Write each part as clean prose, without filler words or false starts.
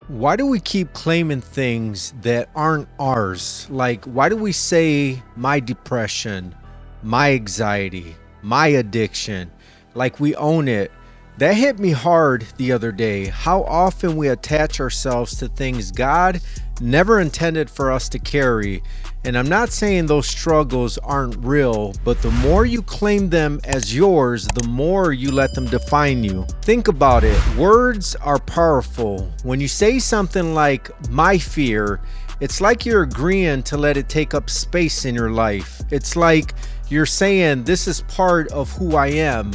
Why do we keep claiming things that aren't ours? Like, why do we say my depression, my anxiety, my addiction, like we own it? That hit me hard the other day. How often we attach ourselves to things God never intended for us to carry. And I'm not saying those struggles aren't real, but the more you claim them as yours, the more you let them define you. Think about it. Words are powerful. When you say something like, my fear, it's like you're agreeing to let it take up space in your life. It's like you're saying, this is part of who I am.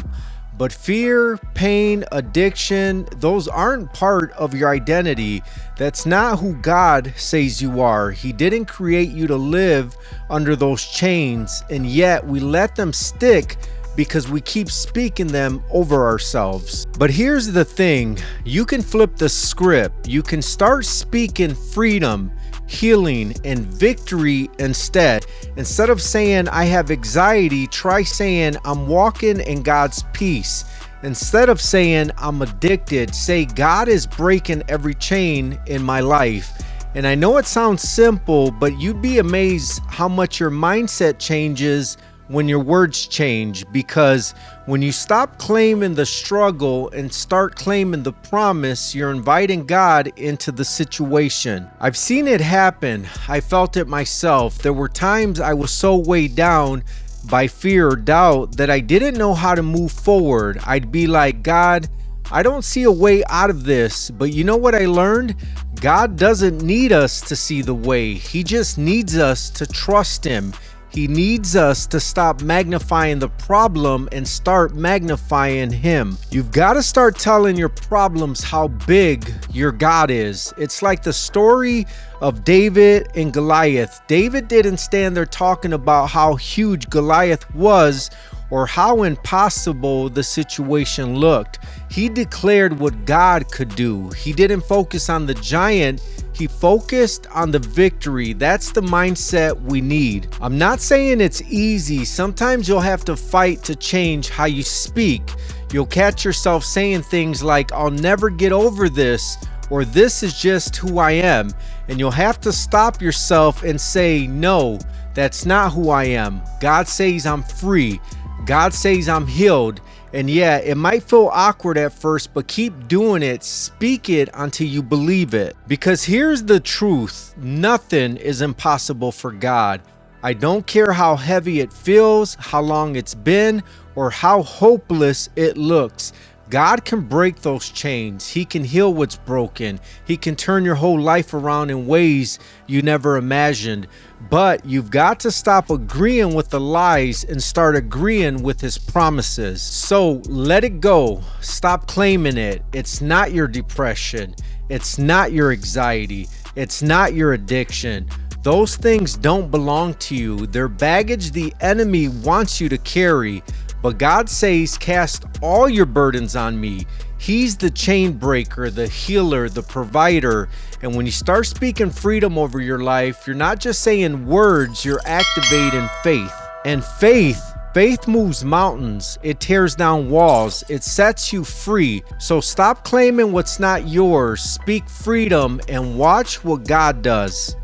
But fear, pain, addiction, those aren't part of your identity. That's not who God says you are. He didn't create you to live under those chains, and yet we let them stick because we keep speaking them over ourselves. But here's the thing, you can flip the script. You can start speaking freedom, healing, and victory instead. Instead of saying I have anxiety, try saying I'm walking in God's peace. Instead of saying I'm addicted, say God is breaking every chain in my life. And I know it sounds simple, but you'd be amazed how much your mindset changes when your words change, because when you stop claiming the struggle and start claiming the promise, you're inviting God into the situation. I've seen it happen. I felt it myself. There were times I was so weighed down by fear or doubt that I didn't know how to move forward. I'd be like, God, I don't see a way out of this. But you know what I learned? God doesn't need us to see the way. He just needs us to trust Him. He needs us to stop magnifying the problem and start magnifying Him. You've got to start telling your problems how big your God is. It's like the story of David and Goliath. David didn't stand there talking about how huge Goliath was or how impossible the situation looked. He declared what God could do. He didn't focus on the giant. He focused on the victory. That's the mindset we need. I'm not saying it's easy. Sometimes you'll have to fight to change how you speak. You'll catch yourself saying things like, I'll never get over this, or this is just who I am. And you'll have to stop yourself and say, no, that's not who I am. God says I'm free. God says I'm healed. And yeah, it might feel awkward at first, but keep doing it. Speak it until you believe it. Because here's the truth. Nothing is impossible for God. I don't care how heavy it feels, how long it's been, or how hopeless it looks. God can break those chains. He can heal what's broken. He can turn your whole life around in ways you never imagined. But you've got to stop agreeing with the lies and start agreeing with His promises. So let it go. Stop claiming it. It's not your depression. It's not your anxiety. It's not your addiction. Those things don't belong to you. They're baggage the enemy wants you to carry. But God says, cast all your burdens on me. He's the chain breaker, the healer, the provider. And when you start speaking freedom over your life, you're not just saying words, you're activating faith. And faith moves mountains. It tears down walls. It sets you free. So stop claiming what's not yours. Speak freedom and watch what God does.